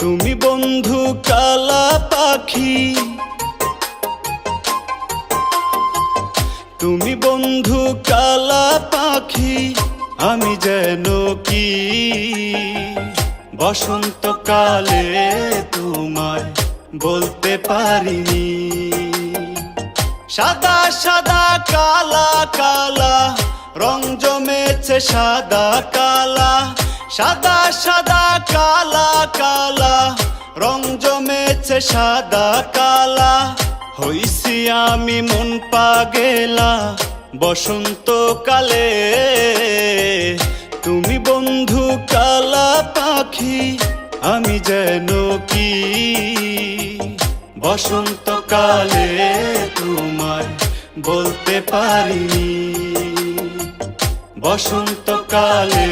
তুমি বন্ধু কালা পাখি, তুমি বন্ধু কালা পাখি, আমি যেন কি বসন্তকালে তোমায় বলতে পারিনি। সাদা সাদা কালা কালা রং জমেছে সাদা কালা, সাদা সাদা কালা কালা রং জমেছে সাদা কালা। হইছি আমি মন পাগেলা বসন্তকালে, তুমি বন্ধু কালা পাখি, আমি যেন কি বসন্তকালে তোমায় বলতে পারিনি। বসন্তকালে